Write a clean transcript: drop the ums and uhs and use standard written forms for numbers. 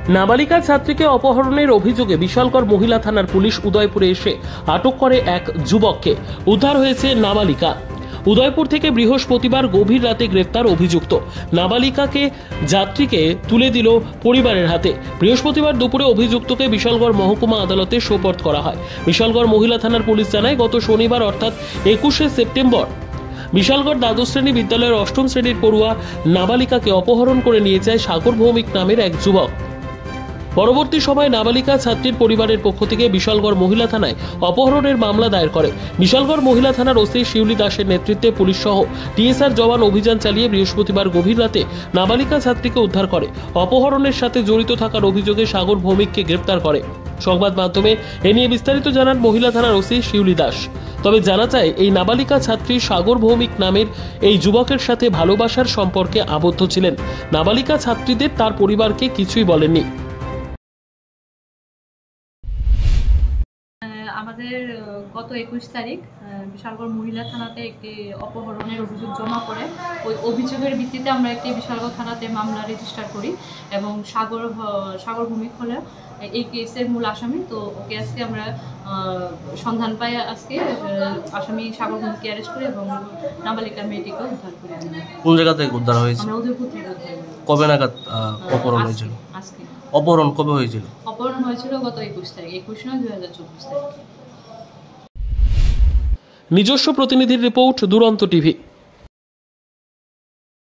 নাবালিকা ছাত্রীকে অপহরণের অভিযোগে বিশালগড় মহিলা থানার পুলিশ উদয়পুরে এসে আটক করে এক যুবককে। উদ্ধার হয়েছে নাবালিকা। উদয়পুর থেকে বৃহস্পতিবার গভীর রাতে গ্রেফতার অভিযুক্ত নাবালিকাকে যাত্রীকে তুলে দিল পরিবারের হাতে। বৃহস্পতিবার দুপুরে অভিযুক্তকে বিশালগড় মহকুমা আদালতে সোপর্দ করা হয়। বিশালগড় মহিলা থানার পুলিশ জানায়, গত শনিবার অর্থাৎ 21শে সেপ্টেম্বর বিশালগড় দ্বাদশ শ্রেণী বিদ্যালয়ের অষ্টম শ্রেণীর পড়ুয়া নাবালিকাকে অপহরণ করে নিয়ে যায় সাগর ভৌমিক নামের এক যুবক। পরবর্তী সময় নাবালিকা ছাত্রীর পরিবারের পক্ষ থেকে বিশালগড় মহিলা থানায় অপহরণের মামলা দায়ের করে। বিশালগড় মহিলা থানার ওসি শিউলি দাসের নেতৃত্বে পুলিশ সহ টিএসআর জওয়ান অভিযান চালিয়ে বৃহস্পতিবার গভীর রাতে নাবালিকা ছাত্রীকে উদ্ধার করে। অপহরণের সাথে জড়িত থাকার অভিযোগে সাগর ভৌমিককে গ্রেফতার করে। সংবাদ মাধ্যমে এ নিয়ে বিস্তারিত জানান মহিলা থানার ওসি শিউলি দাস। তবে জানা যায়, এই নাবালিকা ছাত্রী সাগর ভৌমিক নামের এই যুবকের সাথে ভালোবাসার সম্পর্কে আবদ্ধ ছিলেন। নাবালিকা ছাত্রীদের তার পরিবারকে কিছুই বলেননি। আমাদের গত 21 তারিখ বিশালগড় মহিলা থানাতে একটি অপহরণের অভিযোগ জমা পড়ে। ওই অভিযোগের ভিত্তিতে আমরা একটি বিশালগড় থানাতে মামলা রেজিস্টার করি এবং সাগর ভৌমিক হলে এই কেসের মূল আসামি। তো ওকে আজকে আমরা সন্ধান পাই। আজকে আসামি সাগর ভৌমিককে অ্যারেস্ট করি এবং নাবালিকা মেয়েটিকে উদ্ধার করি। কোন জায়গা থেকে উদ্ধার হয়েছে? আমরা উদয়পুর থেকে উদ্ধার করি। কবে নাগাদ অপহরণ হয়েছিল? আজকে। অপহরণ কবে হয়েছিল? অপহরণ হয়েছিল গত 21 তারিখ, 21 নয় 2024 তারিখ। নিজস্ব প্রতিনিধির রিপোর্ট, দুরন্ত টিভি।